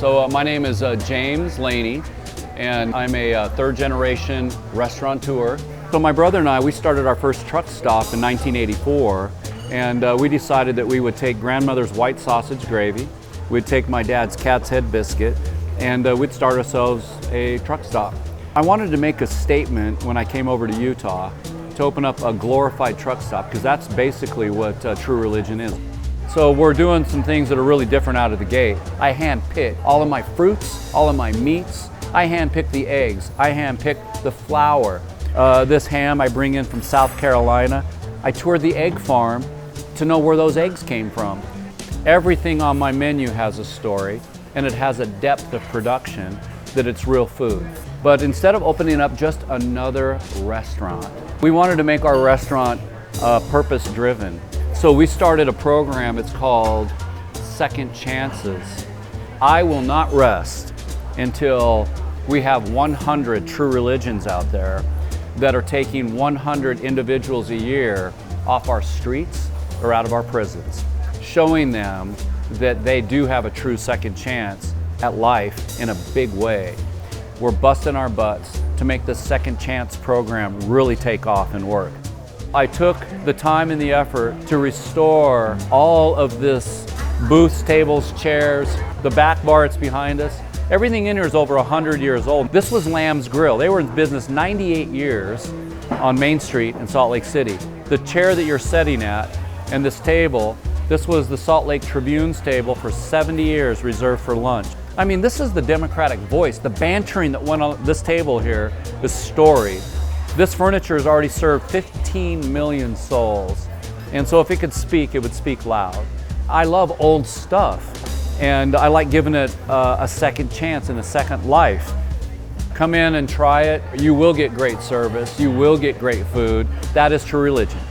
My name is James Leany, and I'm a third generation restaurateur. So my brother and I, we started our first truck stop in 1984, and we decided that we would take grandmother's white sausage gravy, we'd take my dad's cat's head biscuit, and we'd start ourselves a truck stop. I wanted to make a statement when I came over to Utah to open up a glorified truck stop, because that's basically what TRUreligion is. So we're doing some things that are really different out of the gate. I hand pick all of my fruits, all of my meats. I hand pick the eggs. I hand pick the flour. This ham I bring in from South Carolina. I toured the egg farm to know where those eggs came from. Everything on my menu has a story, and it has a depth of production that it's real food. But instead of opening up just another restaurant, we wanted to make our restaurant purpose-driven. So we started a program, it's called Second Chances. I will not rest until we have 100 TRUreligions out there that are taking 100 individuals a year off our streets or out of our prisons, showing them that they do have a true second chance at life in a big way. We're busting our butts to make the Second Chance program really take off and work. I took the time and the effort to restore all of this booths, tables, chairs, the back bar that's behind us. Everything in here is over 100 years old. This was Lamb's Grill. They were in business 98 years on Main Street in Salt Lake City. The chair that you're sitting at and this table, this was the Salt Lake Tribune's table for 70 years, reserved for lunch. I mean, this is the Democratic voice. The bantering that went on this table here is storied. This furniture has already served 15 million souls. And so if it could speak, it would speak loud. I love old stuff, and I like giving it a second chance and a second life. Come in and try it. You will get great service. You will get great food. That is TRUreligion.